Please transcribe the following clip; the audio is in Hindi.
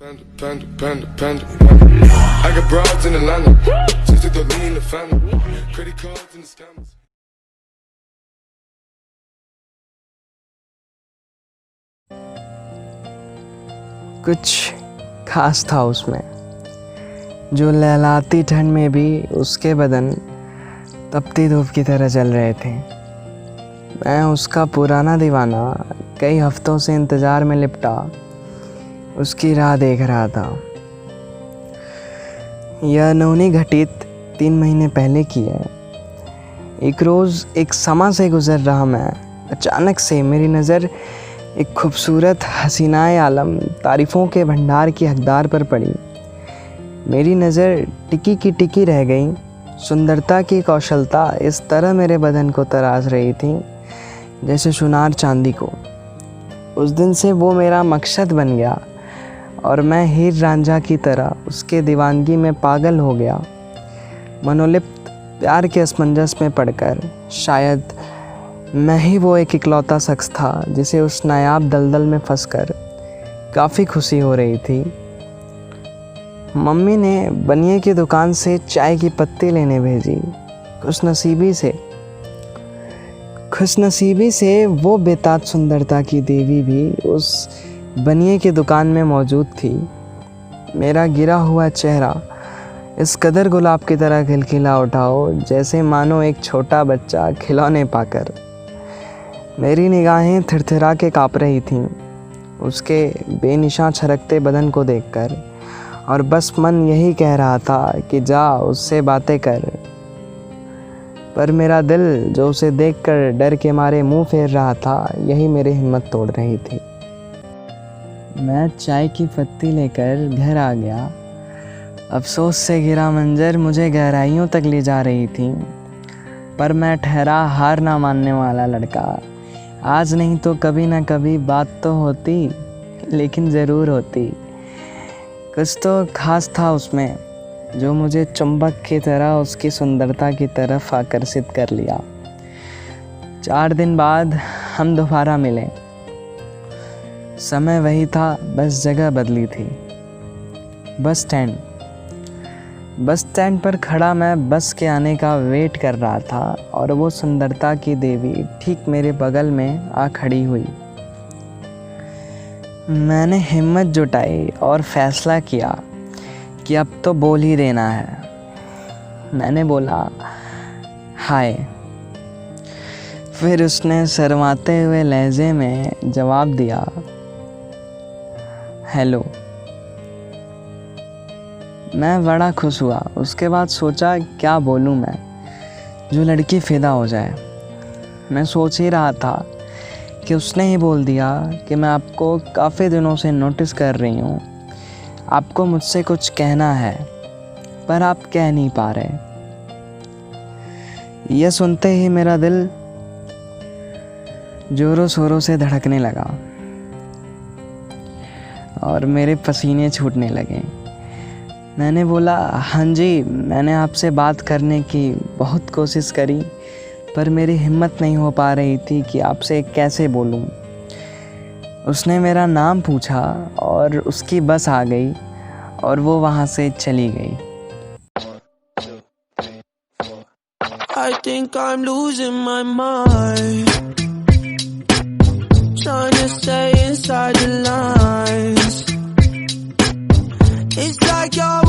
I got broads in Atlanta, just to lean the family, credit cards and the scammers. कुछ खास था उसमें, जो लहलाती ठंड में भी उसके बदन तपती धूप की तरह चल रहे थे। मैं उसका पुराना दीवाना कई हफ्तों से इंतज़ार में लिपटा उसकी राह देख रहा था। यह अनहोनी घटित 3 महीने पहले की है। एक रोज़ एक समा से गुज़र रहा मैं, अचानक से मेरी नज़र एक खूबसूरत हसीनाए आलम तारीफ़ों के भंडार की हकदार पर पड़ी। मेरी नज़र टिकी की टिकी रह गई। सुंदरता की कौशलता इस तरह मेरे बदन को तराश रही थी जैसे सुनार चांदी को। उस दिन से वो मेरा मकसद बन गया और मैं हीर रांझा की तरह उसके दीवानगी में पागल हो गया। मनोलिप्त प्यार के असमंजस में पड़कर शायद मैं ही वो एक इकलौता शख्स था जिसे उस नायाब दलदल में फंसकर काफ़ी खुशी हो रही थी। मम्मी ने बनिए की दुकान से चाय की पत्ती लेने भेजी। खुशनसीबी से वो बेताज सुंदरता की देवी भी उस बनिए की दुकान में मौजूद थी। मेरा गिरा हुआ चेहरा इस कदर गुलाब की तरह खिलखिला उठा हो जैसे मानो एक छोटा बच्चा खिलौने पाकर। मेरी निगाहें थिरथिरा के काँप रही थीं उसके बेनिशान छरकते बदन को देखकर, और बस मन यही कह रहा था कि जा उससे बातें कर। पर मेरा दिल जो उसे देखकर डर के मारे मुंह फेर रहा था, यही मेरी हिम्मत तोड़ रही थी। मैं चाय की पत्ती लेकर घर आ गया। अफसोस से घिरा मंजर मुझे गहराइयों तक ले जा रही थी, पर मैं ठहरा हार ना मानने वाला लड़का। आज नहीं तो कभी ना कभी बात तो होती, लेकिन ज़रूर होती। कुछ तो खास था उसमें जो मुझे चुंबक की तरह उसकी सुंदरता की तरफ आकर्षित कर लिया। 4 दिन बाद हम दोबारा मिले। समय वही था, बस जगह बदली थी। बस स्टैंड पर खड़ा मैं बस के आने का वेट कर रहा था और वो सुंदरता की देवी ठीक मेरे बगल में आ खड़ी हुई। मैंने हिम्मत जुटाई और फैसला किया कि अब तो बोल ही देना है। मैंने बोला हाय। फिर उसने शर्माते हुए लहजे में जवाब दिया हेलो। मैं बड़ा खुश हुआ। उसके बाद सोचा क्या बोलूं मैं, जो लड़की फ़िदा हो जाए। मैं सोच ही रहा था कि उसने ही बोल दिया कि मैं आपको काफ़ी दिनों से नोटिस कर रही हूँ, आपको मुझसे कुछ कहना है पर आप कह नहीं पा रहे। यह सुनते ही मेरा दिल ज़ोरों शोरों से धड़कने लगा और मेरे पसीने छूटने लगे। मैंने बोला हाँ जी, मैंने आपसे बात करने की बहुत कोशिश करी, पर मेरी हिम्मत नहीं हो पा रही थी कि आपसे कैसे बोलूं। उसने मेरा नाम पूछा और उसकी बस आ गई और वो वहाँ से चली गई। I think I'm losing my mind, trying to stay inside the lines. It's like you're